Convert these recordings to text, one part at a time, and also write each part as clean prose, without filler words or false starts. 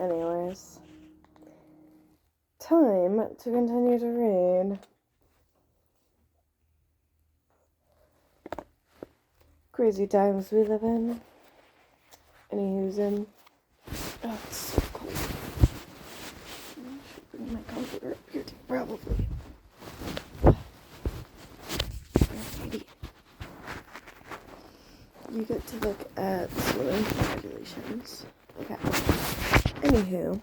Anyways, time to continue to read Crazy Times We Live In. Anywho's in. Oh, it's so cold. I should bring my comforter up here too, probably. Alrighty. You get to look at swimming regulations. Okay. Anywho.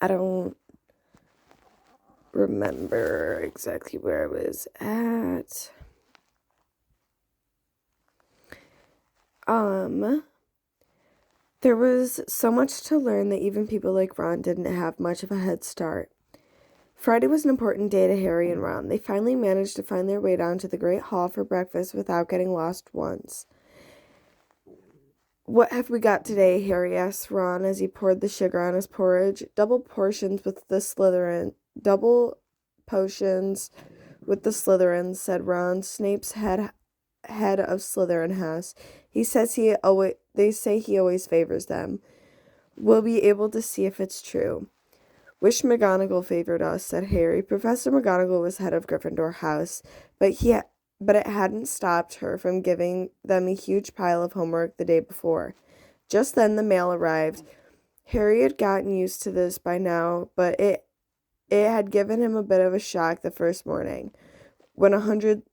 I don't remember exactly where I was at. There was so much to learn that even people like Ron didn't have much of a head start. Friday was an important day to Harry and Ron. They finally managed to find their way down to the Great Hall for breakfast without getting lost once. "What have we got today?" Harry asked Ron as he poured the sugar on his porridge. Double potions with the Slytherins," said Ron, Snape's head of Slytherin House. They say he always favors them. We'll be able to see if it's true." "Wish McGonagall favored us," said Harry. Professor McGonagall was head of Gryffindor House, but it hadn't stopped her from giving them a huge pile of homework the day before. Just then the mail arrived. Harry had gotten used to this by now, but it had given him a bit of a shock the first morning. When about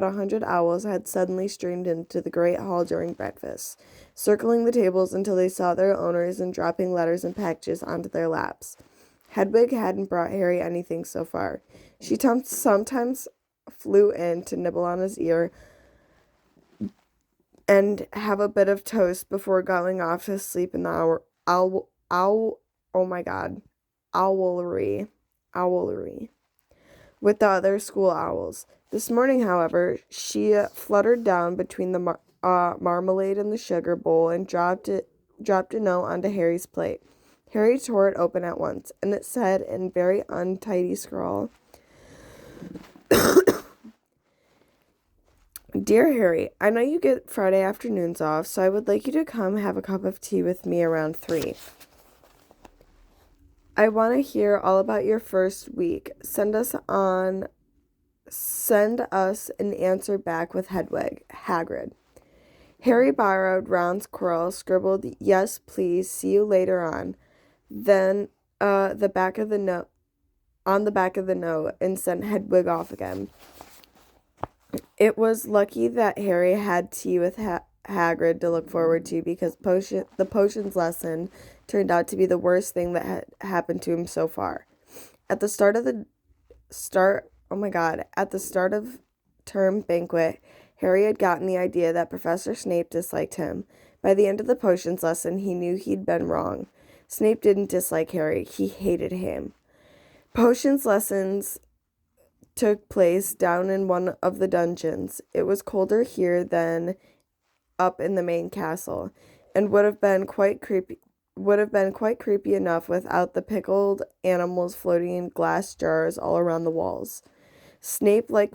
100 owls had suddenly streamed into the Great Hall during breakfast, circling the tables until they saw their owners and dropping letters and packages onto their laps. Hedwig hadn't brought Harry anything so far. She sometimes flew in to nibble on his ear and have a bit of toast before going off to sleep in the owlery with the other school owls. This morning, however, she fluttered down between the marmalade and the sugar bowl and dropped a note onto Harry's plate. Harry tore it open at once, and it said in very untidy scrawl, "Dear Harry, I know you get Friday afternoons off, so I would like you to come have a cup of tea with me around 3. I want to hear all about your first week. Send us an answer back with Hedwig, Hagrid." Harry borrowed Ron's quill, scribbled, "Yes, please, see you later on," then on the back of the note, and sent Hedwig off again. It was lucky that Harry had tea with Hagrid to look forward to, because the potions lesson turned out to be the worst thing that had happened to him so far. At the start of term banquet, Harry had gotten the idea that Professor Snape disliked him. By the end of the potions lesson, he knew he'd been wrong. Snape didn't dislike Harry, he hated him. Potions lessons took place down in one of the dungeons. It was colder here than up in the main castle, and would have been quite creepy enough without the pickled animals floating in glass jars all around the walls. Snape, like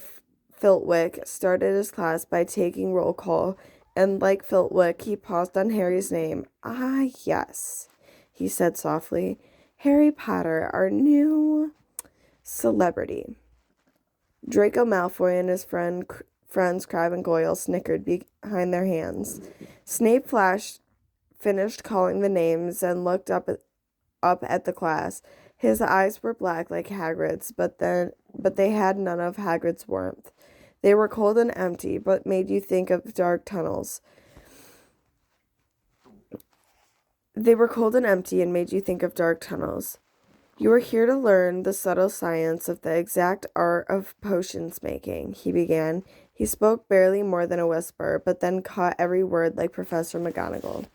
Filtwick, started his class by taking roll call, and like Filtwick, he paused on Harry's name. "Ah, yes," he said softly. "Harry Potter, our new celebrity." Draco Malfoy and his friends Crabbe and Goyle snickered behind their hands. Snape finished calling the names and looked up at the class. His eyes were black like Hagrid's, but they had none of Hagrid's warmth. They were cold and empty, but made you think of dark tunnels. "You are here to learn the subtle science of the exact art of potions making," he began. He spoke barely more than a whisper, but then caught every word like Professor McGonagall.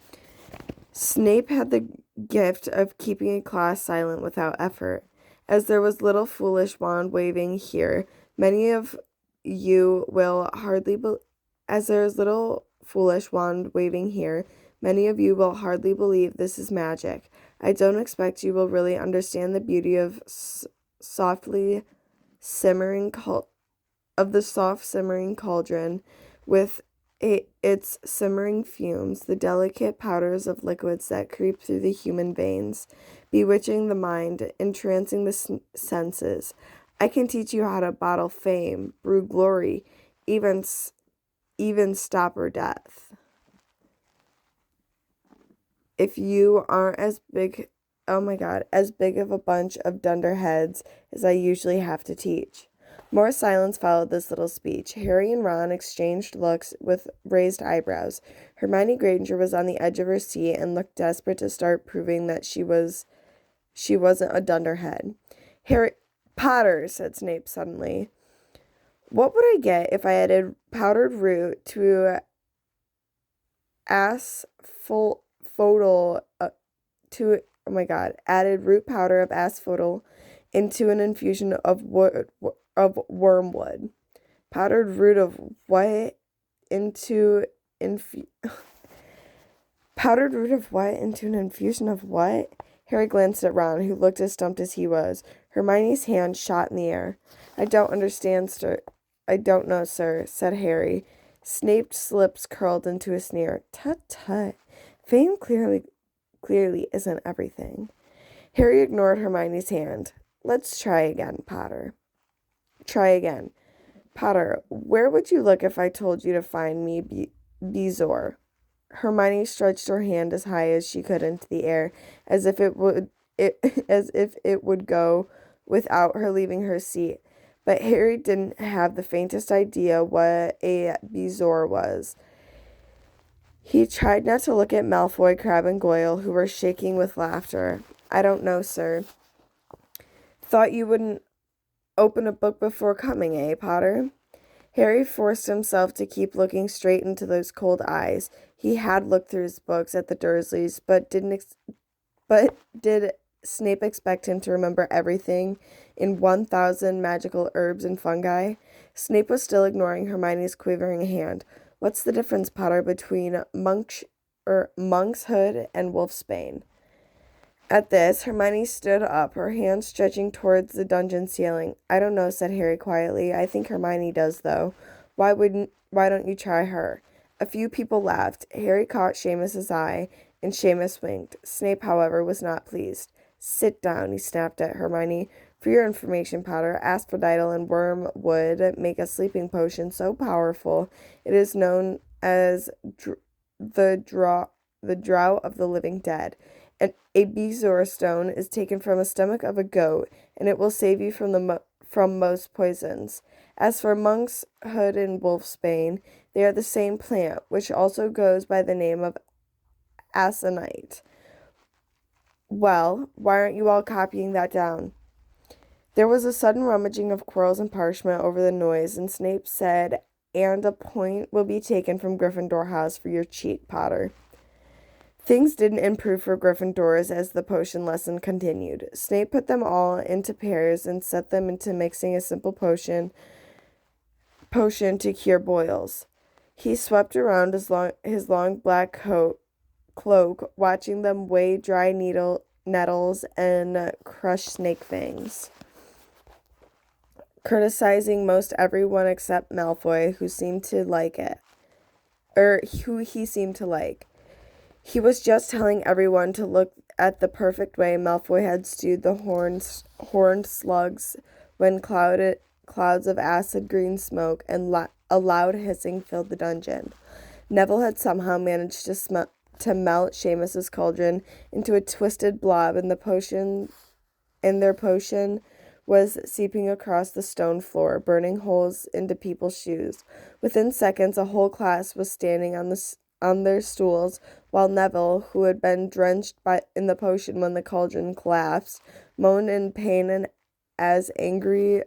Snape had the gift of keeping a class silent without effort. As there was little foolish wand waving here, many of you will hardly believe this is magic. I don't expect you will really understand the beauty of softly simmering of the soft simmering cauldron with its simmering fumes, the delicate powders of liquids that creep through the human veins, bewitching the mind, entrancing the senses. I can teach you how to bottle fame, brew glory, even even stopper death. If you aren't as big, oh my God, as big of a bunch of dunderheads as I usually have to teach. More silence followed this little speech. Harry and Ron exchanged looks with raised eyebrows. Hermione Granger was on the edge of her seat and looked desperate to start proving that she wasn't a dunderhead. Harry Potter, said Snape suddenly. What would I get if I added powdered root to asphodel added root powder of asphodel into an infusion of wormwood. Powdered root of what into powdered root of what into an infusion of what? Harry glanced at Ron, who looked as stumped as he was. Hermione's hand shot in the air. I don't understand, sir. I don't know, sir, said Harry. Snape's lips curled into a sneer. Tut tut. Fame clearly isn't everything. Harry ignored Hermione's hand. Let's try again, Potter. Try again. Potter, where would you look if I told you to find me Bezoar? Hermione stretched her hand as high as she could into the air, as if it would go without her leaving her seat. But Harry didn't have the faintest idea what a Bezoar was. He tried not to look at Malfoy, Crabbe, and Goyle, who were shaking with laughter. I don't know, sir. Thought you wouldn't open a book before coming, eh, Potter? Harry forced himself to keep looking straight into those cold eyes. He had looked through his books at the Dursleys, but did Snape expect him to remember everything in 1,000 magical herbs and fungi? Snape was still ignoring Hermione's quivering hand. What's the difference, Potter, between monk's hood and wolfsbane? At this, Hermione stood up, her hand stretching towards the dungeon ceiling. I don't know, said Harry quietly. I think Hermione does, though. Why don't you try her? A few people laughed. Harry caught Seamus's eye, and Seamus winked. Snape, however, was not pleased. Sit down, he snapped at Hermione. For your information, Potter, asphodel and wormwood make a sleeping potion so powerful it is known as the Draught of the Living Dead. A Bezoar stone is taken from the stomach of a goat, and it will save you from most poisons. As for monk's hood and wolfsbane, they are the same plant, which also goes by the name of aconite. Well, why aren't you all copying that down? There was a sudden rummaging of quills and parchment over the noise, and Snape said, and a point will be taken from Gryffindor House for your cheek, Potter. Things didn't improve for Gryffindors as the potion lesson continued. Snape put them all into pairs and set them into mixing a simple potion to cure boils. He swept around his long black cloak, watching them weigh dry nettles and crush snake fangs, criticizing most everyone except Malfoy, who seemed to like it, or who he seemed to like. He was just telling everyone to look at the perfect way Malfoy had stewed the horned slugs when clouds of acid green smoke and a loud hissing filled the dungeon. Neville had somehow managed to melt Seamus's cauldron into a twisted blob, and their potion was seeping across the stone floor, burning holes into people's shoes. Within seconds, a whole class was standing on their stools, while Neville, who had been drenched in the potion when the cauldron collapsed, moaned in pain and as angry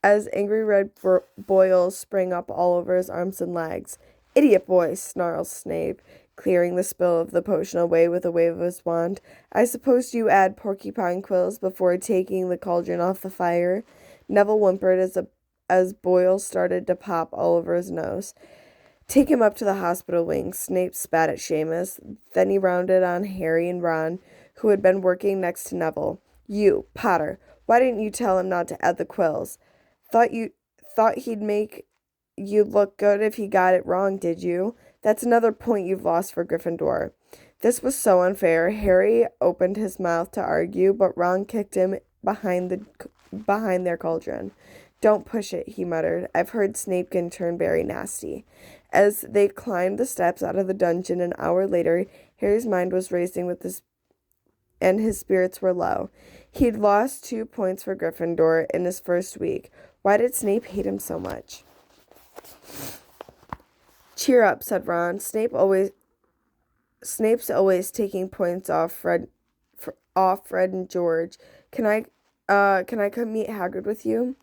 red boils sprang up all over his arms and legs. Idiot boy, snarled Snape, clearing the spill of the potion away with a wave of his wand. I suppose you add porcupine quills before taking the cauldron off the fire? Neville whimpered as boils started to pop all over his nose. Take him up to the hospital wing, Snape spat at Seamus. Then he rounded on Harry and Ron, who had been working next to Neville. "You, Potter, why didn't you tell him not to add the quills? Thought he'd make you look good if he got it wrong, did you? That's another point you've lost for Gryffindor." This was so unfair. Harry opened his mouth to argue, but Ron kicked him behind their cauldron. "Don't push it," he muttered. "I've heard Snape can turn very nasty." As they climbed the steps out of the dungeon an hour later, Harry's mind was racing and his spirits were low. He'd lost 2 points for Gryffindor in his first week. Why did Snape hate him so much? "Cheer up," said Ron. Snape's always taking points off Fred and George. Can I come meet Hagrid with you?"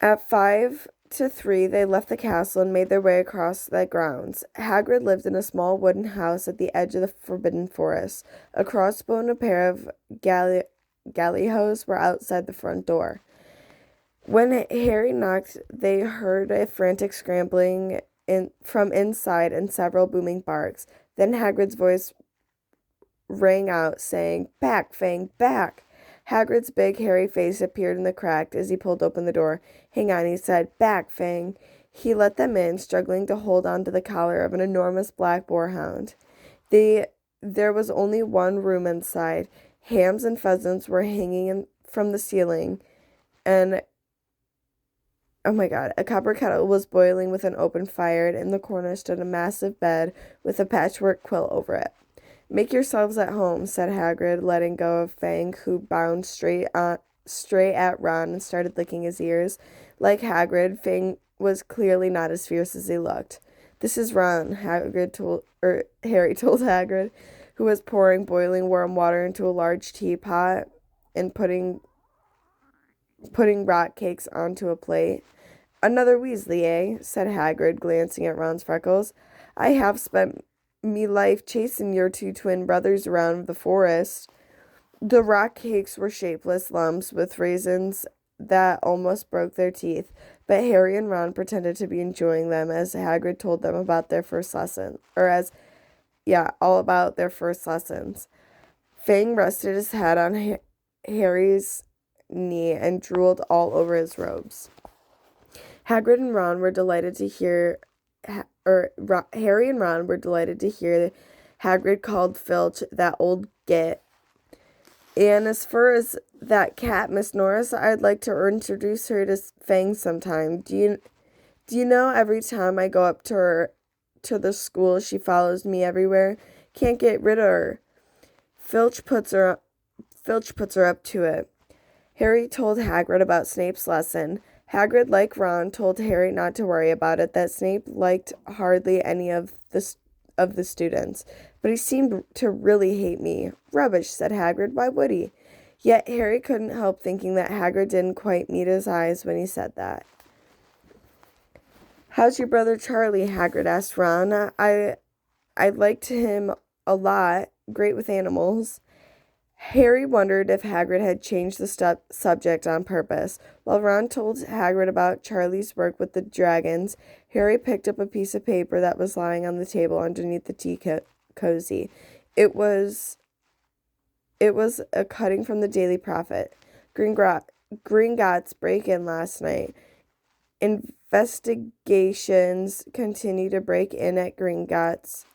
At 5 to 3, they left the castle and made their way across the grounds. Hagrid lived in a small wooden house at the edge of the Forbidden Forest. A crossbow and a pair of gallios were outside the front door. When Harry knocked, they heard a frantic scrambling from inside and several booming barks. Then Hagrid's voice rang out, saying, "Back, Fang, back!" Hagrid's big, hairy face appeared in the crack as he pulled open the door. "Hang on," he said. "Back, Fang." He let them in, struggling to hold on to the collar of an enormous black boarhound. There was only one room inside. Hams and pheasants were hanging from the ceiling, and oh my God, a copper kettle was boiling with an open fire, and in the corner stood a massive bed with a patchwork quilt over it. "Make yourselves at home," said Hagrid, letting go of Fang, who bounced straight at Ron and started licking his ears. Like Hagrid, Fang was clearly not as fierce as he looked. "This is Ron," Harry told Hagrid, who was pouring boiling warm water into a large teapot and putting rock cakes onto a plate. "Another Weasley, eh?" said Hagrid, glancing at Ron's freckles. "I have spent me life chasing your two twin brothers around the forest." The rock cakes were shapeless lumps with raisins that almost broke their teeth, but Harry and Ron pretended to be enjoying them as Hagrid told them about their first lesson, all about their first lessons. Fang rested his head on Harry's knee and drooled all over his robes. Harry and Ron were delighted to hear Hagrid called Filch that old git. "And as far as that cat, Miss Norris, I'd like to introduce her to Fang sometime. Do you know, every time I go up to the school, she follows me everywhere. Can't get rid of her. Filch puts her up to it." Harry told Hagrid about Snape's lesson. Hagrid, like Ron, told Harry not to worry about it, that Snape liked hardly any of the students. "But he seemed to really hate me." "Rubbish," said Hagrid. "Why would he?" Yet Harry couldn't help thinking that Hagrid didn't quite meet his eyes when he said that. "How's your brother Charlie?" Hagrid asked Ron. I liked him a lot. Great with animals." Harry wondered if Hagrid had changed the subject on purpose. While Ron told Hagrid about Charlie's work with the dragons, Harry picked up a piece of paper that was lying on the table underneath the tea cozy. It was a cutting from the Daily Prophet. Gringotts break-in last night. Investigations continue into the break-in at Gringotts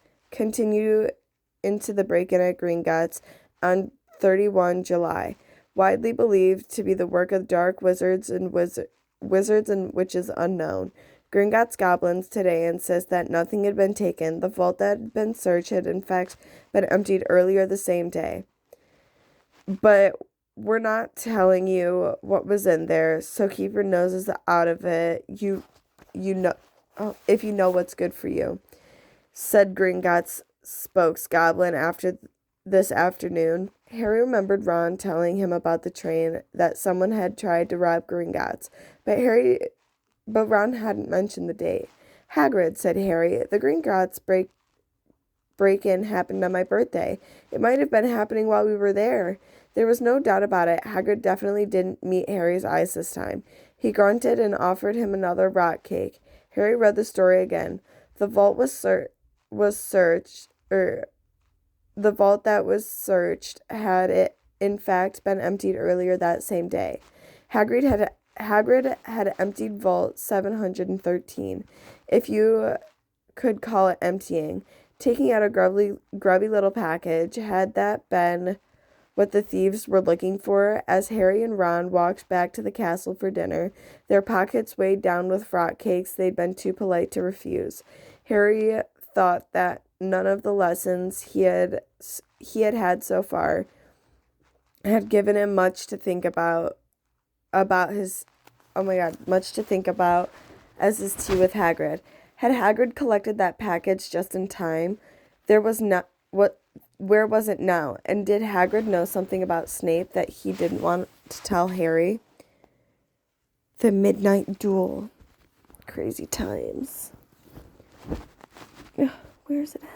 on 31 July, widely believed to be the work of dark wizards and witches unknown. Gringotts goblins today insist that nothing had been taken. The vault that had been searched had in fact been emptied earlier the same day. But we're not telling you what was in there, so keep your noses out of it. You know, if you know what's good for you," said Gringotts' spokesgoblin after this afternoon. Harry remembered Ron telling him about the train that someone had tried to rob Gringotts, but Ron hadn't mentioned the date. "Hagrid," said Harry, "the Gringotts break-in happened on my birthday. It might have been happening while we were there." There was no doubt about it. Hagrid definitely didn't meet Harry's eyes this time. He grunted and offered him another rock cake. Harry read the story again. The vault was searched The vault that was searched had it in fact been emptied earlier that same day. Hagrid had emptied Vault 713, if you could call it emptying, taking out a grubby little package. Had that been what the thieves were looking for? As Harry and Ron walked back to the castle for dinner, their pockets weighed down with frot cakes they'd been too polite to refuse. Harry thought that none of the lessons he had so far had given him much to think about his much to think about as his tea with Hagrid. Had Hagrid collected that package just in time? Where was it now? And did Hagrid know something about Snape that he didn't want to tell Harry? The midnight duel. Crazy times. Where's it at?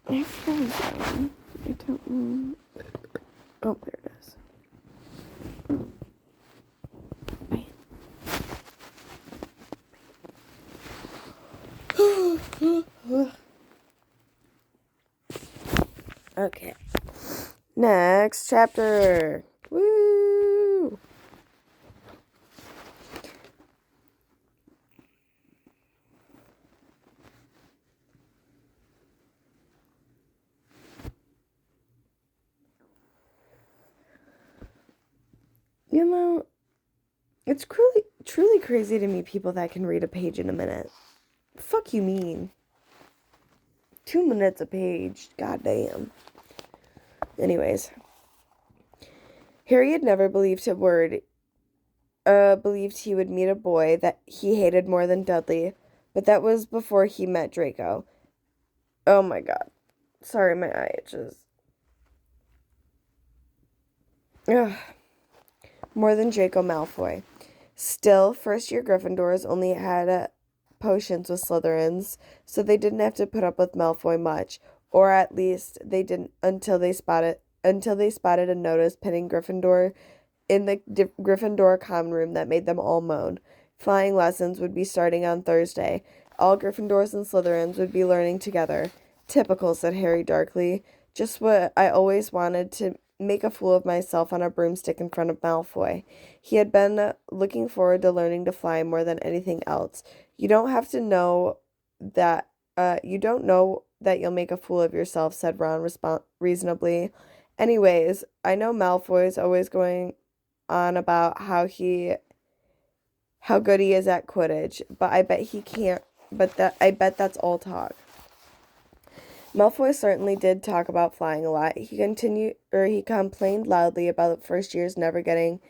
I froze. I don't know. Oh, there it is. Okay. Next chapter. Woo! You know, it's truly crazy to meet people that can read a page in a minute. Fuck you mean? 2 minutes a page. Goddamn. Anyways. Harry had never believed he would meet a boy that he hated more than Dudley, but that was before he met Draco. Oh my god. Sorry, my eye itches. Ugh. More than Draco Malfoy. Still, first-year Gryffindors only had potions with Slytherins, so they didn't have to put up with Malfoy much, or at least they didn't until they spotted a notice pinning Gryffindor in the Gryffindor common room that made them all moan. Flying lessons would be starting on Thursday. All Gryffindors and Slytherins would be learning together. Typical, said Harry darkly. Just what I always wanted, to make a fool of myself on a broomstick in front of Malfoy. He had been looking forward to learning to fly more than anything else. You don't know that you'll make a fool of yourself, said Ron reasonably. Anyways, I know Malfoy's always going on about how good he is at Quidditch, but I bet that's all talk. Malfoy certainly did talk about flying a lot. He complained loudly about first years never getting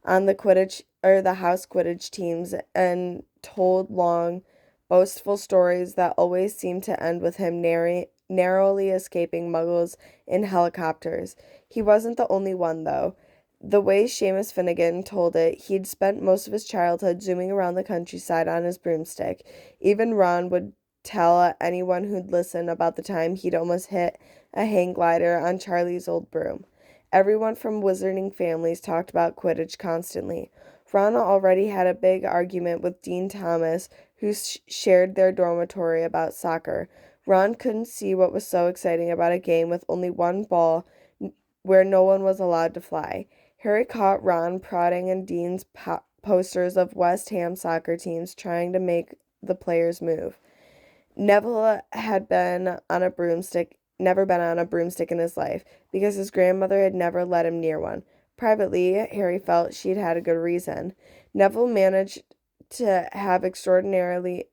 on the Quidditch or the house Quidditch teams, and told long, boastful stories that always seemed to end with him narrowly escaping Muggles in helicopters. He wasn't the only one, though. The way Seamus Finnegan told it, he'd spent most of his childhood zooming around the countryside on his broomstick. Even Ron would tell anyone who'd listen about the time he'd almost hit a hang glider on Charlie's old broom. Everyone from wizarding families talked about Quidditch constantly. Ron already had a big argument with Dean Thomas, who shared their dormitory, about soccer. Ron couldn't see what was so exciting about a game with only one ball where no one was allowed to fly. Harry caught Ron prodding in Dean's posters of West Ham soccer teams trying to make the players move. Neville had never been on a broomstick in his life, because his grandmother had never let him near one. Privately, Harry felt she'd had a good reason. Neville managed to have extraordinary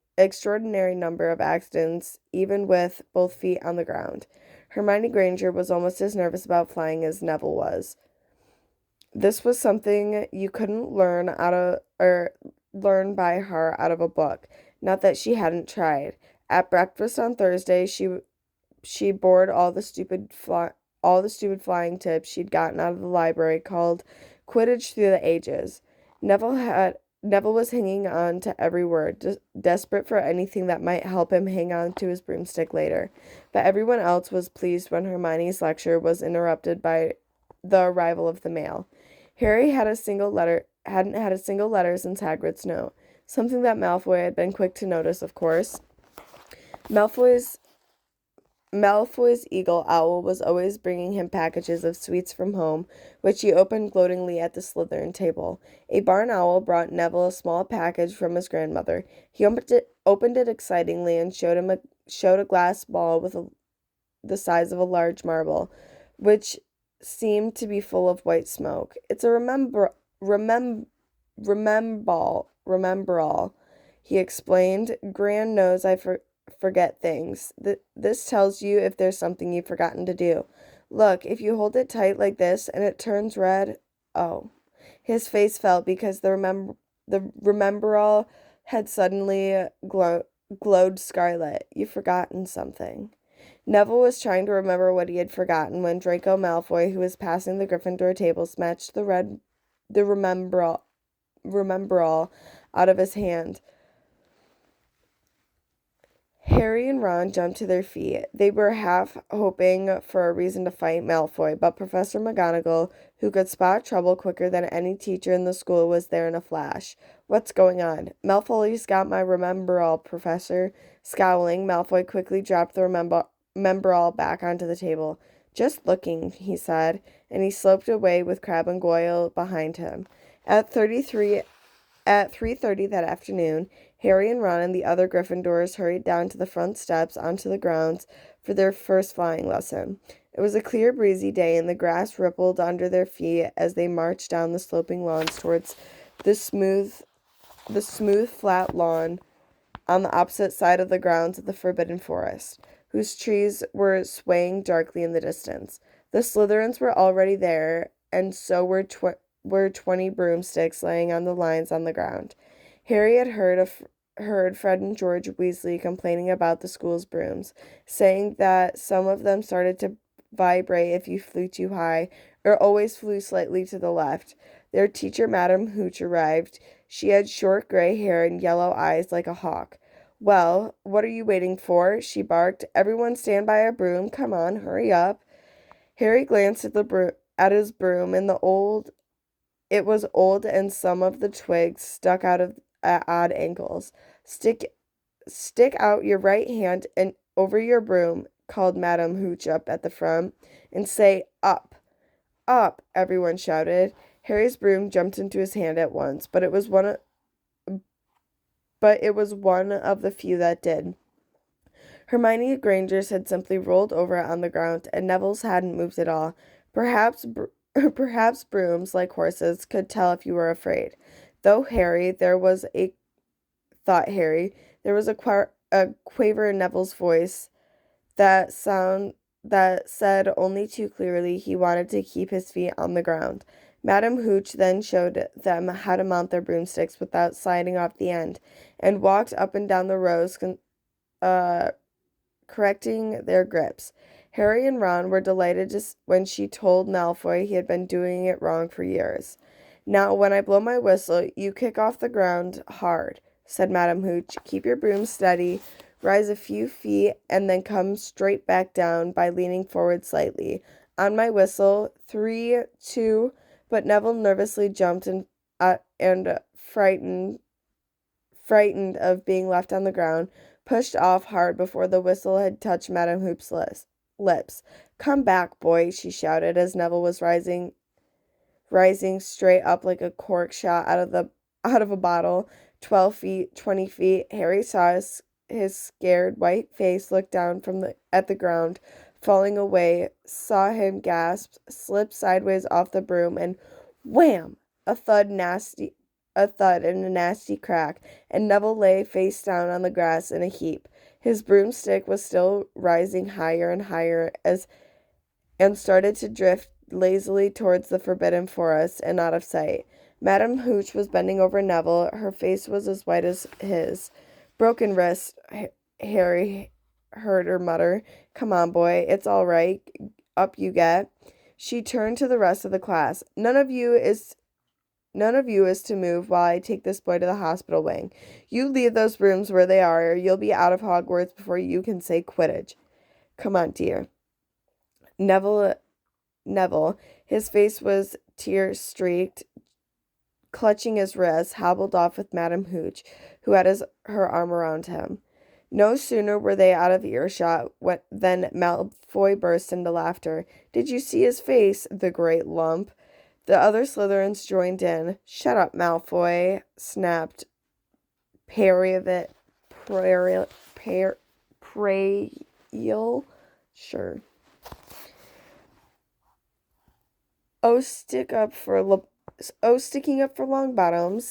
number of accidents, even with both feet on the ground. Hermione Granger was almost as nervous about flying as Neville was. This was something you couldn't learn by heart out of a book. Not that she hadn't tried. At breakfast on Thursday, she bored all the stupid flying tips she'd gotten out of the library, called Quidditch Through the Ages. Neville was hanging on to every word, desperate for anything that might help him hang on to his broomstick later. But everyone else was pleased when Hermione's lecture was interrupted by the arrival of the mail. Harry hadn't had a single letter since Hagrid's note. something that Malfoy had been quick to notice, of course. Malfoy's eagle owl was always bringing him packages of sweets from home, which he opened gloatingly at the Slytherin table. A barn owl brought Neville a small package from his grandmother. He opened it excitingly and showed a glass ball with the size of a large marble, which seemed to be full of white smoke. It's a rememberall, he explained. Gran knows I forget things. This tells you if there's something you've forgotten to do. Look, if you hold it tight like this and it turns red, oh. His face fell because the rememberall had suddenly glowed scarlet. You've forgotten something. Neville was trying to remember what he had forgotten when Draco Malfoy, who was passing the Gryffindor table, snatched the rememberall out of his hand. Harry and Ron jumped to their feet. They were half hoping for a reason to fight Malfoy, but Professor McGonagall, who could spot trouble quicker than any teacher in the school, was there in a flash. What's going on? Malfoy's got my rememberall, Professor. Scowling, Malfoy quickly dropped the rememberall back onto the table. Just looking, he said, and he sloped away with Crabbe and Goyle behind him. At 3:30 that afternoon, Harry and Ron and the other Gryffindors hurried down to the front steps onto the grounds for their first flying lesson. It was a clear, breezy day, and the grass rippled under their feet as they marched down the sloping lawns towards the smooth, flat lawn on the opposite side of the grounds of the Forbidden Forest, whose trees were swaying darkly in the distance. The Slytherins were already there, and so were 20 broomsticks laying on the lines on the ground. Harry had heard Fred and George Weasley complaining about the school's brooms, saying that some of them started to vibrate if you flew too high, or always flew slightly to the left. Their teacher, Madam Hooch, arrived. She had short gray hair and yellow eyes like a hawk. Well, what are you waiting for? She barked. Everyone stand by a broom. Come on, hurry up. Harry glanced at his broom, and it was old, and some of the twigs stuck out at odd angles. Stick out your right hand and over your broom, called Madam Hooch up at the front, and say, up. Up, everyone shouted. Harry's broom jumped into his hand at once, but it was one of the few that did. Hermione Granger's had simply rolled over on the ground, and Neville's hadn't moved at all. Perhaps brooms, like horses, could tell if you were afraid. Though there was a quaver in Neville's voice that said only too clearly he wanted to keep his feet on the ground. Madam Hooch then showed them how to mount their broomsticks without sliding off the end, and walked up and down the rows, correcting their grips. Harry and Ron were delighted when she told Malfoy he had been doing it wrong for years. Now, when I blow my whistle, you kick off the ground hard, said Madam Hooch. Keep your broom steady, rise a few feet, and then come straight back down by leaning forward slightly. On my whistle, 3, 2, but Neville nervously jumped and frightened of being left on the ground, pushed off hard before the whistle had touched Madam Hooch's lips. Come back, boy, she shouted as Neville was rising straight up like a cork shot out of a bottle. 12 feet, 20 feet. Harry saw his scared white face look down at the ground, falling away, saw him gasp, slip sideways off the broom, and wham! A thud and a nasty crack, and Neville lay face down on the grass in a heap. His broomstick was still rising higher and higher and started to drift lazily towards the Forbidden Forest and out of sight. Madam Hooch was bending over Neville. Her face was as white as his. Broken wrist, Harry heard her mutter. Come on, boy, it's all right. Up you get. She turned to the rest of the class. None of you is to move while I take this boy to the hospital wing. You leave those brooms where they are, or you'll be out of Hogwarts before you can say Quidditch. Come on, dear. Neville, his face was tear-streaked, clutching his wrist, hobbled off with Madame Hooch, who had her arm around him. No sooner were they out of earshot than Malfoy burst into laughter. "Did you see his face, the great lump?" The other Slytherins joined in. "Shut up, Malfoy," snapped Prairial. Sure. Sticking up for Longbottom,"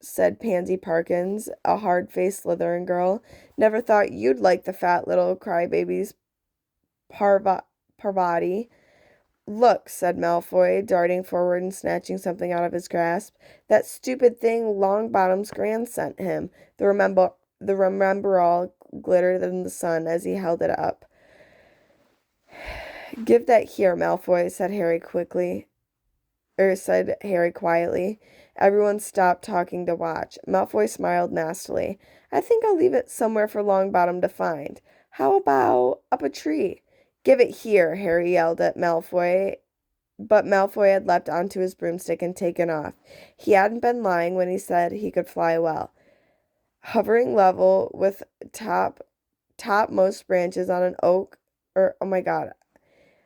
said Pansy Parkins, a hard-faced Slytherin girl. "Never thought you'd like the fat little crybaby's Parvati." "Look," said Malfoy, darting forward and snatching something out of his grasp. "That stupid thing Longbottom's Gran sent him." The Rememberall glittered in the sun as he held it up. "Give that here, Malfoy," said Harry quietly. Everyone stopped talking to watch. Malfoy smiled nastily. "I think I'll leave it somewhere for Longbottom to find. How about up a tree?" "Give it here," Harry yelled at Malfoy, but Malfoy had leapt onto his broomstick and taken off. He hadn't been lying when he said he could fly well. Hovering level with topmost branches on an oak,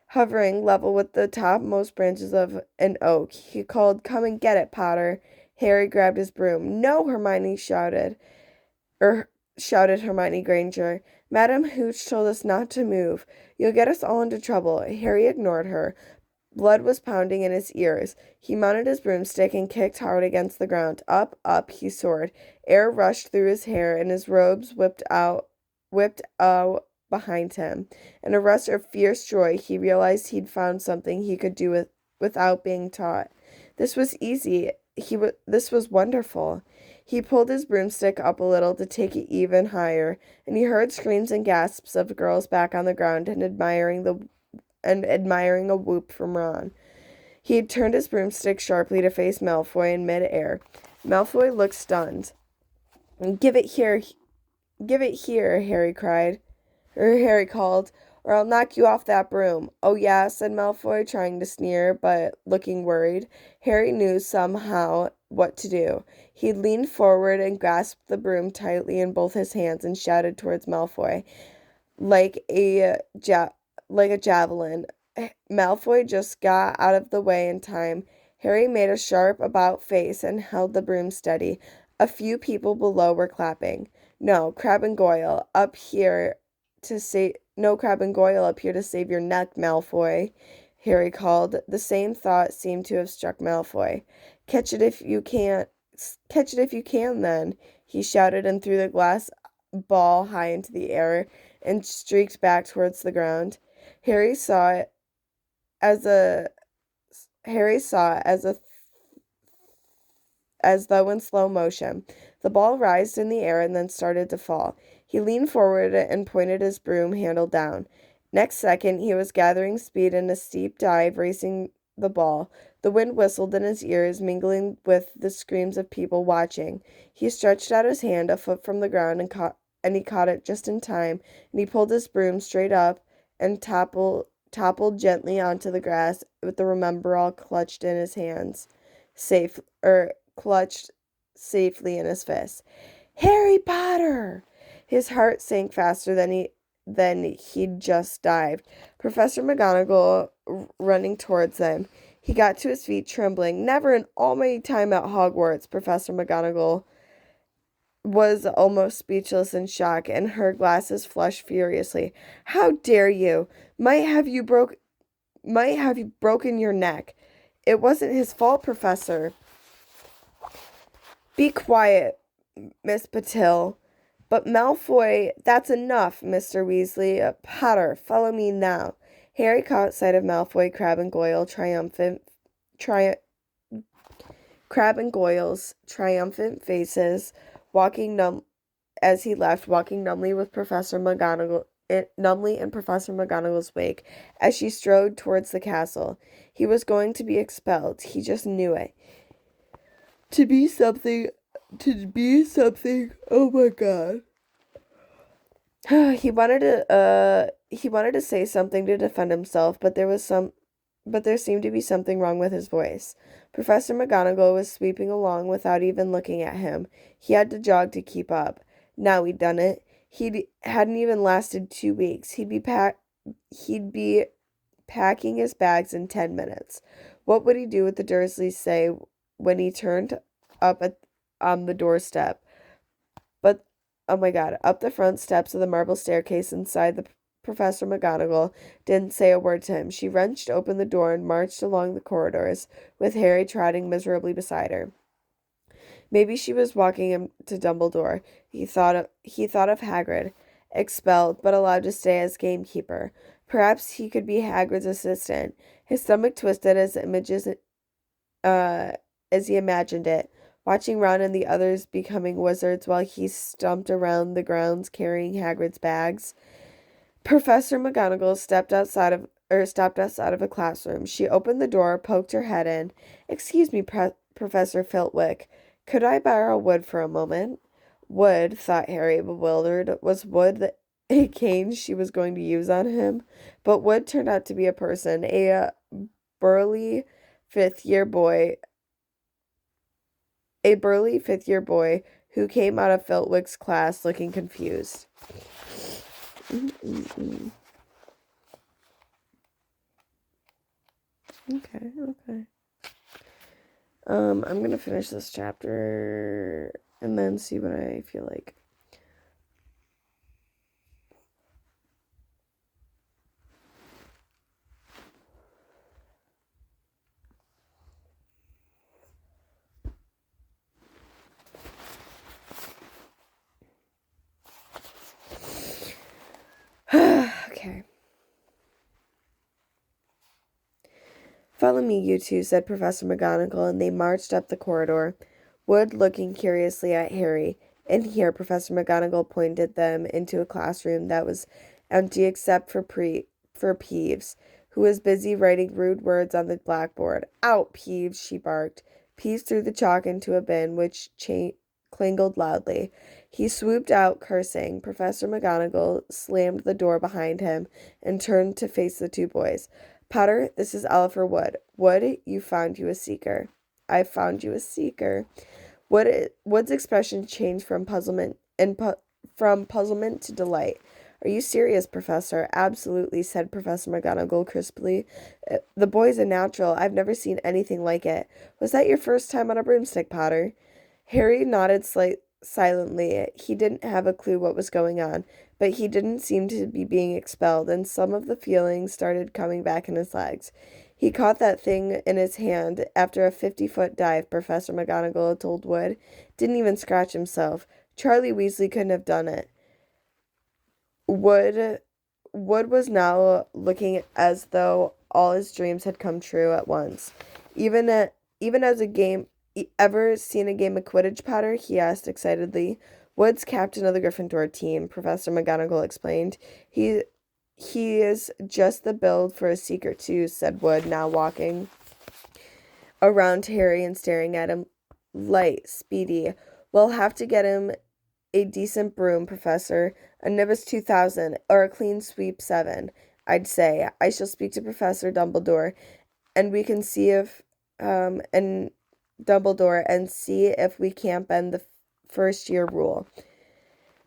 hovering level with the topmost branches of an oak, he called, "Come and get it, Potter." Harry grabbed his broom. "No," shouted Hermione Granger. "Madame Hooch told us not to move. You'll get us all into trouble." Harry ignored her. Blood was pounding in his ears. He mounted his broomstick and kicked hard against the ground. Up, up, he soared. Air rushed through his hair, and his robes whipped out behind him. In a rush of fierce joy, he realized he'd found something he could do without being taught. This was easy. This was wonderful. He pulled his broomstick up a little to take it even higher, and he heard screams and gasps of girls back on the ground and admiring a whoop from Ron. He had turned his broomstick sharply to face Malfoy in mid-air. Malfoy looked stunned. Give it here, Harry called, "or I'll knock you off that broom." "Oh, yeah," said Malfoy, trying to sneer, but looking worried. Harry knew somehow what to do. He leaned forward and grasped the broom tightly in both his hands and shouted towards Malfoy, like a javelin. Malfoy just got out of the way in time. Harry made a sharp about-face and held the broom steady. A few people below were clapping. No, Crabbe and Goyle up here to save your neck, Malfoy," Harry called. The same thought seemed to have struck Malfoy. Catch it if you can, then," he shouted and threw the glass ball high into the air and streaked back towards the ground. Harry saw it as though in slow motion. The ball rised in the air and then started to fall. He leaned forward and pointed his broom handle down. Next second, he was gathering speed in a steep dive, racing the ball. The wind whistled in his ears, mingling with the screams of people watching. He stretched out his hand a foot from the ground and he caught it just in time, and he pulled his broom straight up and toppled gently onto the grass with the Rememberall clutched safely in his fist. "Harry Potter!" His heart sank faster than he'd just dived. Professor McGonagall running towards them. He got to his feet, trembling. Never in all my time at Hogwarts, Professor McGonagall was almost speechless in shock, and her glasses flushed furiously. "How dare you? Might have you broken your neck." "It wasn't his fault, Professor." "Be quiet, Miss Patil." "But Malfoy, that's enough, Mr. Weasley. Potter, follow me now." Harry caught sight of Malfoy, Crabbe, and Goyle's triumphant faces, walking numbly with Professor McGonagall. Numbly in Professor McGonagall's wake, as she strode towards the castle. He was going to be expelled. He just knew it. To be something, oh my God. He wanted to say something to defend himself, but there seemed to be something wrong with his voice. Professor McGonagall was sweeping along without even looking at him. He had to jog to keep up. Now he'd done it. He hadn't even lasted 2 weeks. He'd be packing his bags in 10 minutes. What would he do with the Dursleys say when he turned up on the doorstep? But, oh my God, up the front steps of the marble staircase inside the Professor McGonagall didn't say a word to him. She wrenched open the door and marched along the corridors, with Harry trotting miserably beside her. Maybe she was walking him to Dumbledore. He thought of Hagrid, expelled but allowed to stay as gamekeeper. Perhaps he could be Hagrid's assistant. His stomach twisted as he imagined it, watching Ron and the others becoming wizards while he stomped around the grounds carrying Hagrid's bags. Professor McGonagall stepped outside of a classroom. She opened the door, poked her head in. "Excuse me, Professor Filtwick. Could I borrow wood for a moment?" Wood, thought Harry, bewildered. Was wood a cane she was going to use on him? But Wood turned out to be a person, a burly fifth-year boy who came out of Filtwick's class looking confused. Okay. I'm gonna finish this chapter and then see what I feel like. Okay. "Follow me, you two," said Professor McGonagall, and they marched up the corridor, Wood looking curiously at Harry. And here Professor McGonagall pointed them into a classroom that was empty except for Peeves, who was busy writing rude words on the blackboard. "Out, Peeves," she barked. Peeves threw the chalk into a bin, which clingled loudly. He swooped out, cursing. Professor McGonagall slammed the door behind him and turned to face the two boys. "Potter, this is Oliver Wood. Wood, you found you a seeker." "I found you a seeker." Wood's expression changed from puzzlement to delight. "Are you serious, Professor?" "Absolutely," said Professor McGonagall crisply. "The boy's a natural. I've never seen anything like it. Was that your first time on a broomstick, Potter?" Harry nodded silently. He didn't have a clue what was going on, but he didn't seem to be being expelled, and some of the feeling started coming back in his legs. He caught that thing in his hand after a 50-foot dive, Professor McGonagall told Wood. Didn't even scratch himself. Charlie Weasley couldn't have done it. Wood was now looking as though all his dreams had come true at once. Even as a game... Ever seen a game of Quidditch, Potter?" he asked excitedly. "Wood's captain of the Gryffindor team," Professor McGonagall explained. He is just the build for a seeker too," said Wood, now walking around Harry and staring at him. "Light, speedy. We'll have to get him a decent broom, Professor. A Nimbus 2000, or a clean sweep 7, I'd say. I shall speak to Professor Dumbledore, and we can see if, and see if we can't bend the first-year rule.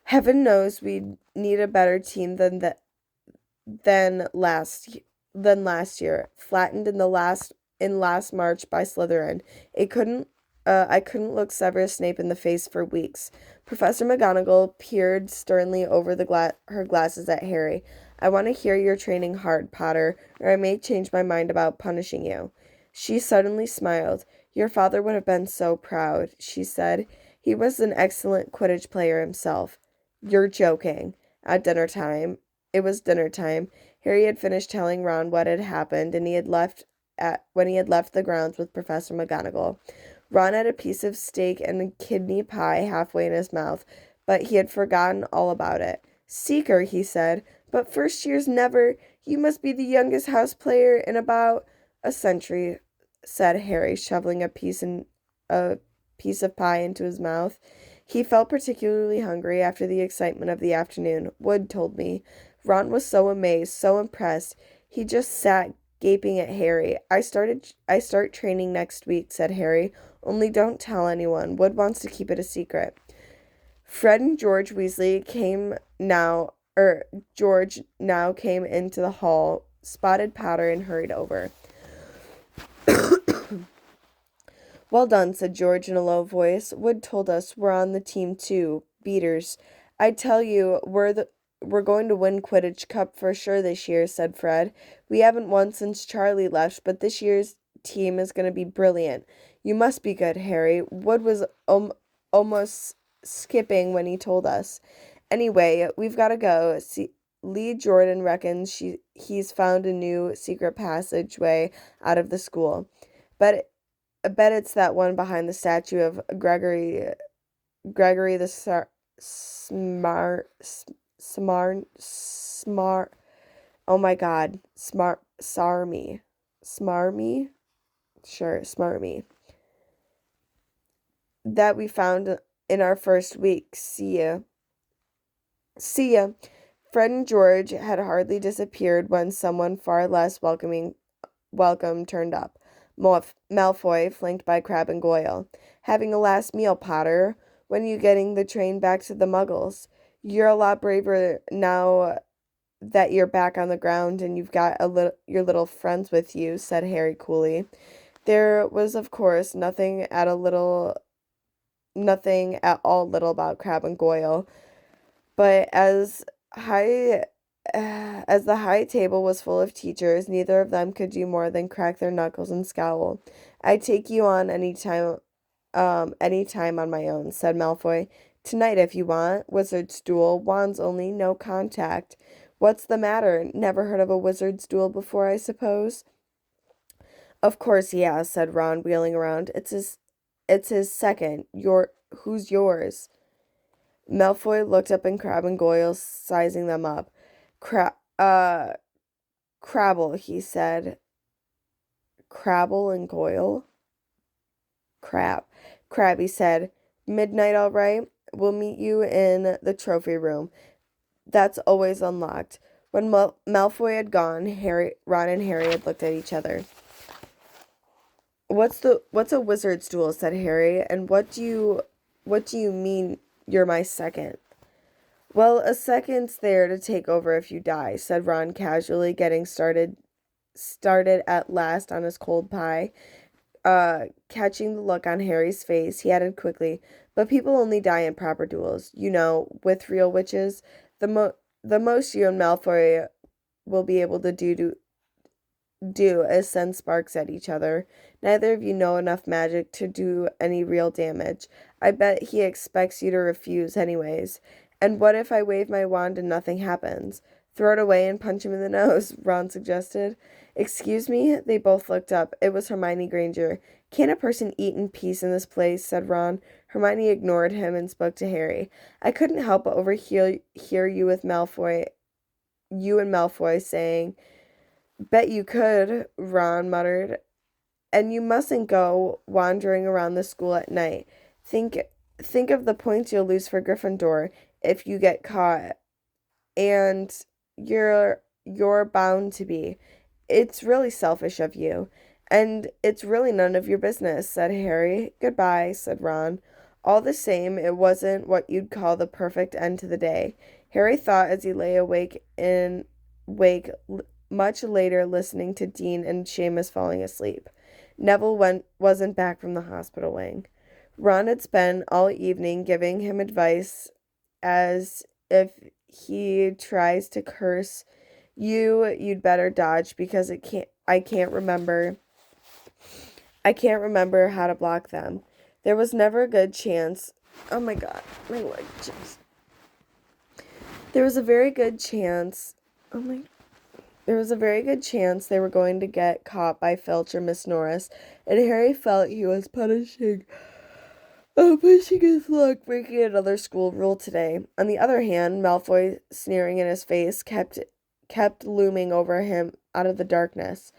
Heaven knows we need a better team than last year, flattened in last March by Slytherin. I couldn't look Severus Snape in the face for weeks." Professor McGonagall peered sternly over her glasses at Harry. "I want to hear you're training hard, Potter, or I may change my mind about punishing you." She suddenly smiled. "Your father would have been so proud," she said. "He was an excellent Quidditch player himself." "You're joking." It was dinner time. Harry had finished telling Ron what had happened, and when he had left the grounds with Professor McGonagall. Ron had a piece of steak and a kidney pie halfway in his mouth, but he had forgotten all about it. "Seeker," he said, "but first years never. You must be the youngest house player in about a century," said Harry, shoveling a piece of pie into his mouth. He felt particularly hungry after the excitement of the afternoon. Wood told me. Ron was so amazed, so impressed. He just sat gaping at Harry. I start training next week, said Harry. Only don't tell anyone. Wood wants to keep it a secret. Fred and George Weasley George now came into the hall, spotted Potter, and hurried over. Well done, said George in a low voice. Wood told us we're on the team too. Beaters. I tell you, we're going to win Quidditch Cup for sure this year, said Fred. We haven't won since Charlie left, but this year's team is going to be brilliant. You must be good, Harry. Wood was almost skipping when he told us. Anyway, we've got to go. Lee Jordan reckons he's found a new secret passageway out of the school. But I bet it's that one behind the statue of Gregory the Smart. Oh my God, Smarmy, sure, Smarmy. That we found in our first week. See ya. See ya. Fred and George had hardly disappeared when someone far less welcome turned up. Malfoy, flanked by Crabbe and Goyle. Having a last meal, Potter. When are you getting the train back to the Muggles? You're a lot braver now that you're back on the ground and you've got your little friends with you, said Harry coolly. There was, of course, nothing at all little about Crabbe and Goyle, but as the high table was full of teachers, neither of them could do more than crack their knuckles and scowl. I'd take you on any time on my own, said Malfoy. Tonight, if you want. Wizard's duel. Wands only, no contact. What's the matter? Never heard of a wizard's duel before, I suppose? Of course he has, said Ron, wheeling around. It's his second. Who's yours? Malfoy looked up in Crabbe and Goyle, sizing them up. Crabble, he said. Crabble and Goyle? Crabbe, he said. Midnight, all right? We'll meet you in the trophy room. That's always unlocked. When Malfoy had gone, Ron and Harry had looked at each other. What's a wizard's duel? Said Harry. And what do you mean you're my second? Well, a second's there to take over if you die, said Ron casually, getting started at last on his cold pie. Catching the look on Harry's face, he added quickly, but people only die in proper duels, with real witches. The most you and Malfoy will be able to do is send sparks at each other. Neither of you know enough magic to do any real damage. I bet he expects you to refuse anyways. And what if I wave my wand and nothing happens? Throw it away and punch him in the nose, Ron suggested. Excuse me? They both looked up. It was Hermione Granger. Can't a person eat in peace in this place? Said Ron. Hermione ignored him and spoke to Harry. I couldn't help but overhear you and Malfoy saying, Bet you could, Ron muttered. And you mustn't go wandering around the school at night. Think of the points you'll lose for Gryffindor if you get caught. And you're bound to be. It's really selfish of you. And it's really none of your business, said Harry. Goodbye, said Ron. All the same, it wasn't what you'd call the perfect end to the day. Harry thought as he lay awake much later listening to Dean and Seamus falling asleep. Neville wasn't back from the hospital wing. Ron had spent all evening giving him advice as if he tries to curse you'd better dodge because I can't remember how to block them. There was never a good chance. Oh my God, my leg just. There was a very good chance. There was a very good chance they were going to get caught by Filch or Miss Norris, and Harry felt he was pushing his luck, breaking another school rule today. On the other hand, Malfoy, sneering in his face, kept looming over him out of the darkness.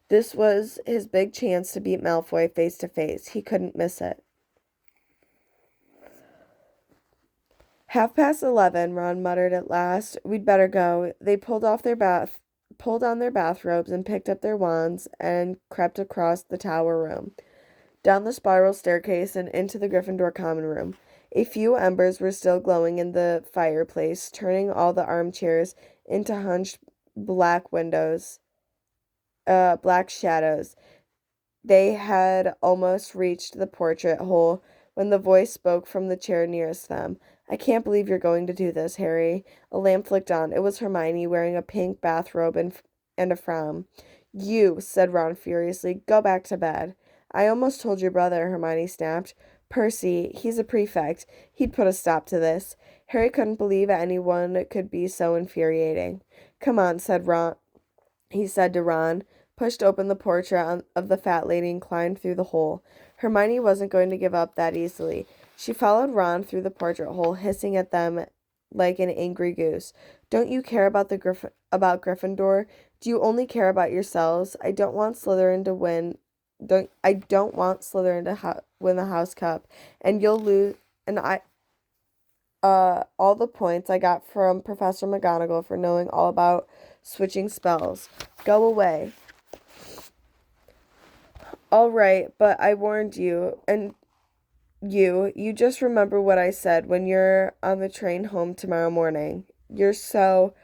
This was his big chance to beat Malfoy face to face. He couldn't miss it. 11:30, Ron muttered at last. We'd better go. They pulled off their pulled on their bathrobes and picked up their wands and crept across the tower room, down the spiral staircase and into the Gryffindor common room. A few embers were still glowing in the fireplace, turning all the armchairs into hunched black black shadows. They had almost reached the portrait hole when the voice spoke from the chair nearest them. I can't believe you're going to do this, Harry. A lamp flicked on. It was Hermione wearing a pink bathrobe and a frown. You, said Ron furiously, go back to bed. I almost told your brother, Hermione snapped. Percy, he's a prefect. He'd put a stop to this. Harry couldn't believe anyone could be so infuriating. Come on, he said to Ron, pushed open the portrait of the fat lady and climbed through the hole. Hermione wasn't going to give up that easily. She followed Ron through the portrait hole, hissing at them like an angry goose. Don't you care about about Gryffindor? Do you only care about yourselves? I don't want Slytherin to win. I don't want Slytherin to win the House Cup, and you'll lose. And all the points I got from Professor McGonagall for knowing all about switching spells. Go away. All right, but I warned you, and you just remember what I said when you're on the train home tomorrow morning. But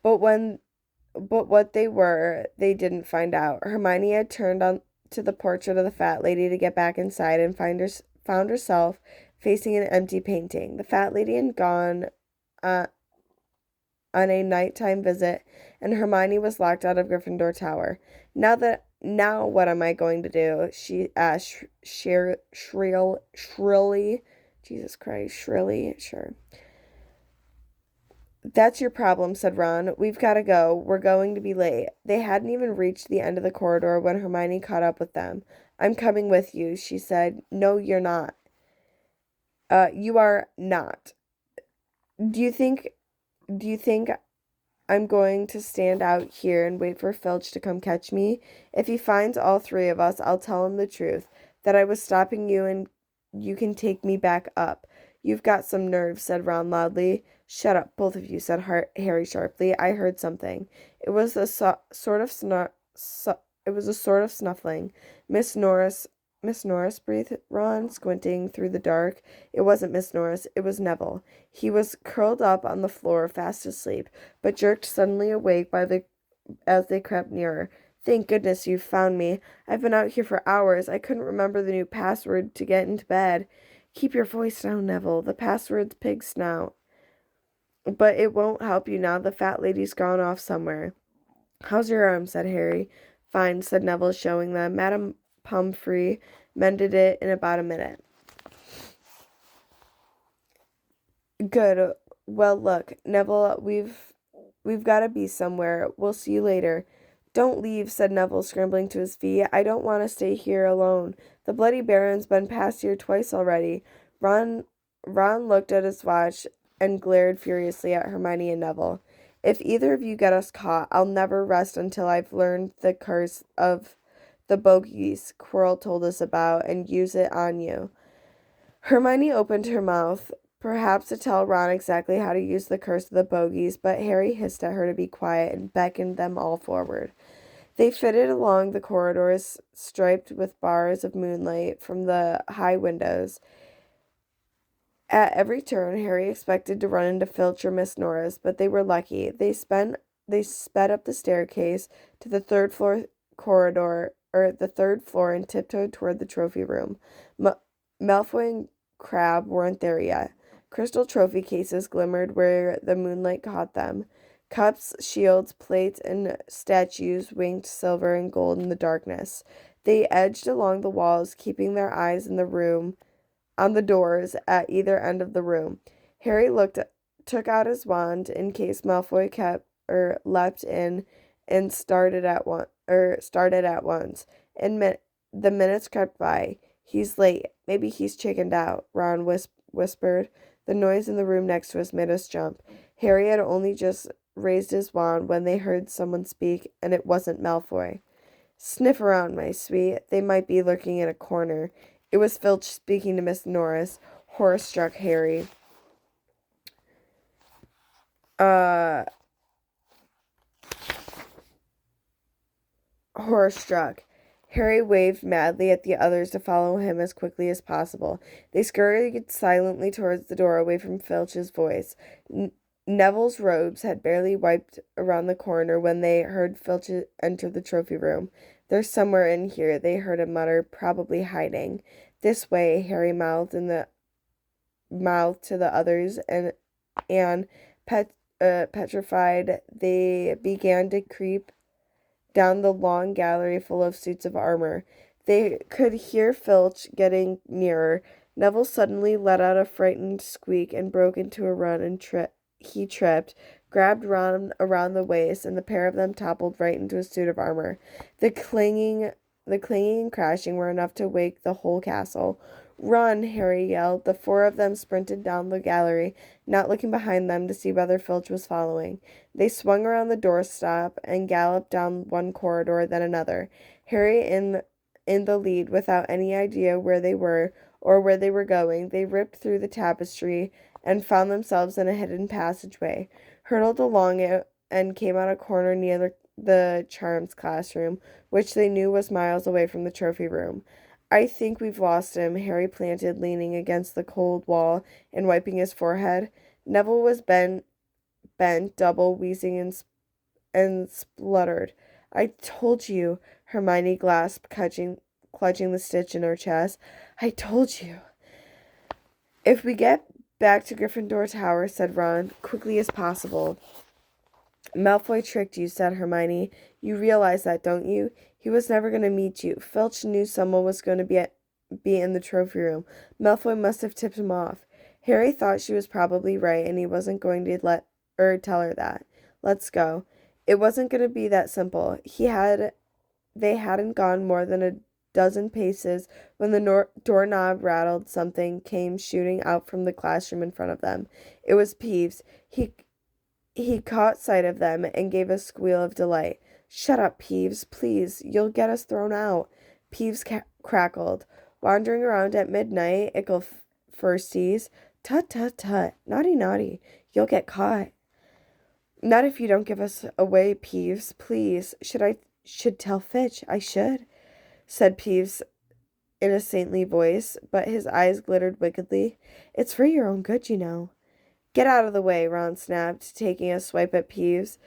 what they didn't find out. Hermione had turned on to the portrait of the fat lady to get back inside and found herself facing an empty painting. The fat lady had gone on a nighttime visit, and Hermione was locked out of Gryffindor Tower. Now what am I going to do? She asked shrilly. Jesus Christ, shrilly, sure. That's your problem, said Ron. We've got to go. We're going to be late. They hadn't even reached the end of the corridor when Hermione caught up with them. I'm coming with you, she said. No, you're not. You are not. Do you think I'm going to stand out here and wait for Filch to come catch me? If he finds all three of us, I'll tell him the truth, that I was stopping you and you can take me back up. You've got some nerve, said Ron loudly. Shut up, both of you, said Harry sharply. I heard something. It was a sort of snuffling. Miss Norris, breathed Ron, squinting through the dark. It wasn't Miss Norris, it was Neville. He was curled up on the floor, fast asleep, but jerked suddenly awake as they crept nearer. Thank goodness you've found me. I've been out here for hours. I couldn't remember the new password to get into bed. Keep your voice down, Neville. The password's pig snout. But it won't help you now. The fat lady's gone off somewhere. How's your arm? Said Harry. Fine, said Neville, showing them. Madame Pomfrey mended it in about a minute. Good. Well, look, Neville, we've got to be somewhere. We'll see you later. Don't leave, said Neville, scrambling to his feet. I don't want to stay here alone. The Bloody Baron's been past here twice already. Ron looked at his watch and glared furiously at Hermione and Neville. If either of you get us caught, I'll never rest until I've learned the curse of the bogies Quirrell told us about and use it on you. Hermione opened her mouth, perhaps to tell Ron exactly how to use the curse of the bogies, but Harry hissed at her to be quiet and beckoned them all forward. They fitted along the corridors striped with bars of moonlight from the high windows. At every turn, Harry expected to run into Filch or Miss Norris, but they were lucky. They sped up the staircase to the third floor and tiptoed toward the trophy room. Malfoy and Crabbe weren't there yet. Crystal trophy cases glimmered where the moonlight caught them. Cups, shields, plates, and statues winked silver and gold in the darkness. They edged along the walls, keeping their eyes on the doors at either end of the room. Harry took out his wand in case Malfoy leapt in and started at once. And the minutes crept by. He's late. Maybe he's chickened out, Ron whispered. The noise in the room next to us made us jump. Harry had only just raised his wand when they heard someone speak, and it wasn't Malfoy. Sniff around, my sweet. They might be lurking in a corner. It was Filch speaking to Miss Norris. Horror struck Harry. horror-struck. Harry waved madly at the others to follow him as quickly as possible. They scurried silently towards the door, away from Filch's voice. Neville's robes had barely wiped around the corner when they heard Filch enter the trophy room. "They're somewhere in here," they heard him mutter, "probably hiding." "This way," Harry mouthed to the others, and petrified, they began to creep down the long gallery full of suits of armor. They could hear Filch getting nearer. Neville suddenly let out a frightened squeak and broke into a run, and he tripped, grabbed Ron around the waist, and the pair of them toppled right into a suit of armor. The clanging and crashing were enough to wake the whole castle. "Run!" Harry yelled. The four of them sprinted down the gallery, not looking behind them to see whether Filch was following. They swung around the doorstep and galloped down one corridor, then another, Harry in the lead without any idea where they were or where they were going. They ripped through the tapestry and found themselves in a hidden passageway, hurtled along it, and came out a corner near the Charms classroom, which they knew was miles away from the trophy room. "I think we've lost him," Harry panted, leaning against the cold wall and wiping his forehead. Neville was bent double, wheezing and spluttered. "I told you," Hermione gasped, clutching the stitch in her chest. "I told you." "If we get back to Gryffindor Tower," said Ron, "quickly as possible." "Malfoy tricked you," said Hermione. "You realize that, don't you? He was never going to meet you. Filch knew someone was going to be in the trophy room. Malfoy must have tipped him off." Harry thought she was probably right, and he wasn't going to tell her that. "Let's go." It wasn't going to be that simple. They hadn't gone more than a dozen paces when the doorknob rattled. Something came shooting out from the classroom in front of them. It was Peeves. He caught sight of them and gave a squeal of delight. "Shut up, Peeves, please. You'll get us thrown out." Peeves crackled. "Wandering around at midnight, ickle firsties. Tut, tut, tut. Naughty, naughty. You'll get caught." "Not if you don't give us away, Peeves, please." Should tell Fitch. I should," said Peeves in a saintly voice, but his eyes glittered wickedly. "It's for your own good, you know." "Get out of the way," Ron snapped, taking a swipe at Peeves.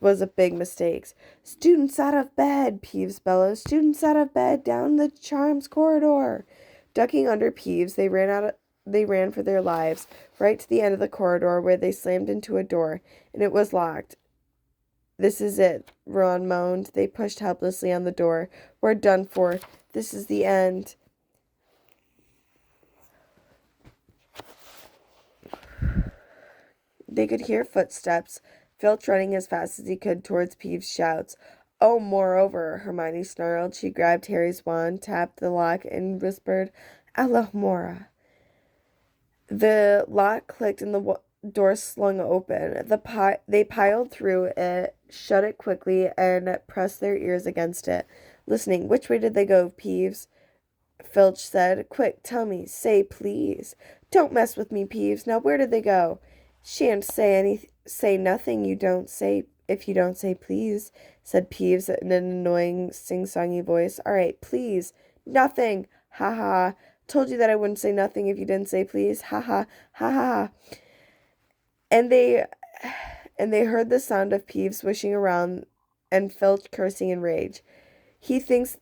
Was a big mistake. "Students out of bed," Peeves bellowed. "Students out of bed, down the Charms corridor." Ducking under Peeves, they ran for their lives, right to the end of the corridor, where they slammed into a door, and it was locked. "This is it," Ron moaned. They pushed helplessly on the door. "We're done for. This is the end." They could hear footsteps, Filch running as fast as he could towards Peeves' shouts. "Oh, moreover," Hermione snarled. She grabbed Harry's wand, tapped the lock, and whispered, "Alohomora." The lock clicked and the door slung open. They piled through it, shut it quickly, and pressed their ears against it, listening. "Which way did they go, Peeves?" Filch said. "Quick, tell me. Say, please." "Don't mess with me, Peeves. Now where did they go?" "Shan't say nothing if you don't say please," said Peeves in an annoying sing-songy voice. "All right, please." "Nothing. Ha ha. Told you that I wouldn't say nothing if you didn't say please. Ha ha. Ha ha." And they heard the sound of Peeves swishing around and Filch cursing in rage. He thinks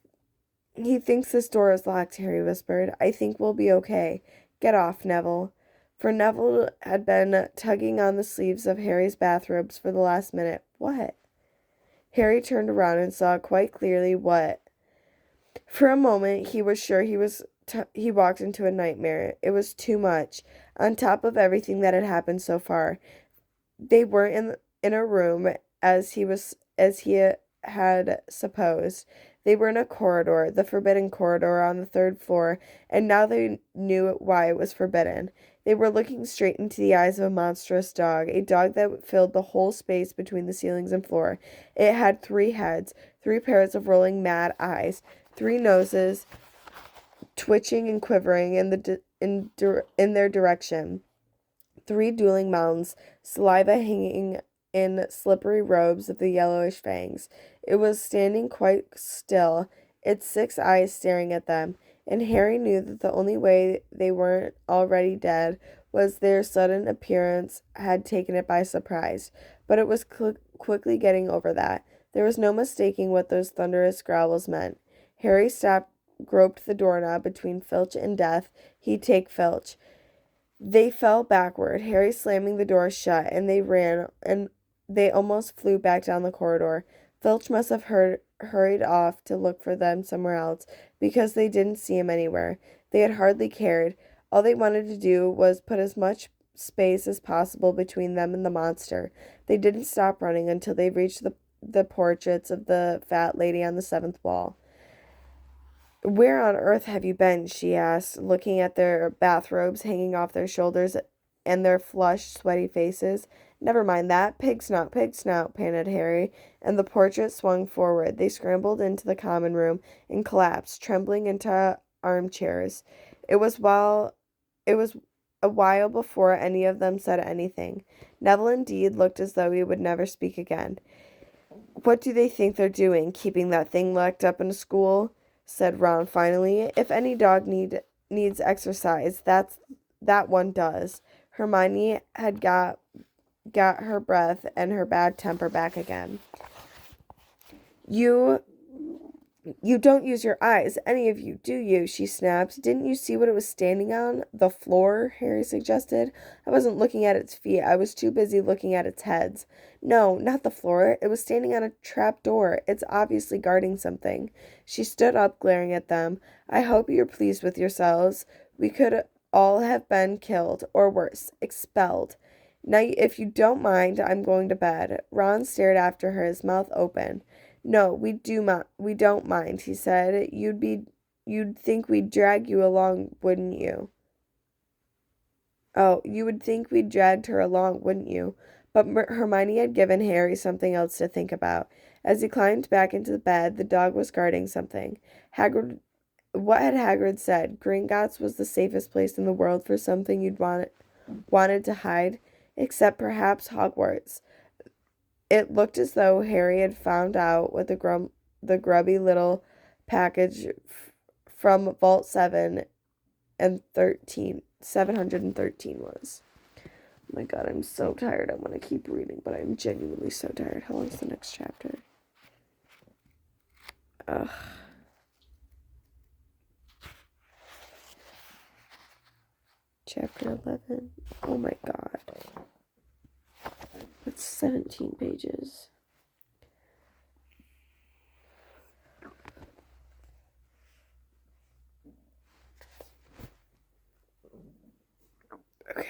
this door is locked," Harry whispered. "I think we'll be okay. Get off, Neville." For Neville had been tugging on the sleeves of Harry's bathrobes for the last minute. "What?" Harry turned around and saw quite clearly what. For a moment, he was sure he walked into a nightmare. It was too much. On top of everything that had happened so far, they weren't in a room as he had supposed. They were in a corridor, the forbidden corridor on the third floor, and now they knew why it was forbidden. They were looking straight into the eyes of a monstrous dog, a dog that filled the whole space between the ceilings and floor. It had 3 heads, 3 pairs of rolling mad eyes, 3 noses twitching and quivering in their direction, 3 dueling mouths, saliva hanging in slippery robes of the yellowish fangs. It was standing quite still, its 6 eyes staring at them, and Harry knew that the only way they weren't already dead was their sudden appearance had taken it by surprise. But it was quickly getting over that. There was no mistaking what those thunderous growls meant. Harry stopped, groped the doorknob between Filch and Death. He'd take Filch. They fell backward, Harry slamming the door shut, and they ran, and they almost flew back down the corridor. Filch must have hurried off to look for them somewhere else, because they didn't see him anywhere. They had hardly cared. All they wanted to do was put as much space as possible between them and the monster. They didn't stop running until they reached the portraits of the fat lady on the 7th wall. "Where on earth have you been?" she asked, looking at their bathrobes hanging off their shoulders and their flushed, sweaty faces. "Never mind that. Pig snout, panted Harry, and the portrait swung forward. They scrambled into the common room and collapsed, trembling into armchairs. It was a while before any of them said anything. Neville, indeed, looked as though he would never speak again. "What do they think they're doing, keeping that thing locked up in a school?" said Ron finally. "If any dog needs exercise, that one does." Hermione had got her breath and her bad temper back again. You don't use your eyes, any of you, do you?" she snapped. "Didn't you see what it was standing on?" "The floor," Harry suggested. "I wasn't looking at its feet. I was too busy looking at its heads." "No, not the floor. It was standing on a trap door. It's obviously guarding something." She stood up, glaring at them. "I hope you're pleased with yourselves. We could all have been killed, or worse, expelled. Now, if you don't mind, I'm going to bed." Ron stared after her, his mouth open. "No, we don't mind," he said. You'd think we'd drag you along, wouldn't you?" "Oh, you would think we'd dragged her along, wouldn't you?" But Hermione had given Harry something else to think about. As he climbed back into the bed, the dog was guarding something. What had Hagrid said? Gringotts was the safest place in the world for something you'd wanted to hide, except perhaps Hogwarts. It looked as though Harry had found out what the grubby little package from Vault 713 was. Oh my god, I'm so tired. I want to keep reading, but I'm genuinely so tired. How long's the next chapter? Ugh. Chapter 11. Oh my god. That's 17 pages. Okay.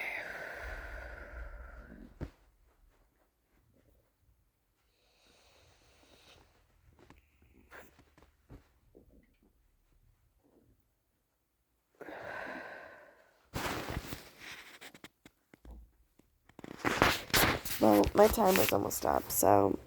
Well, my timer's almost up, so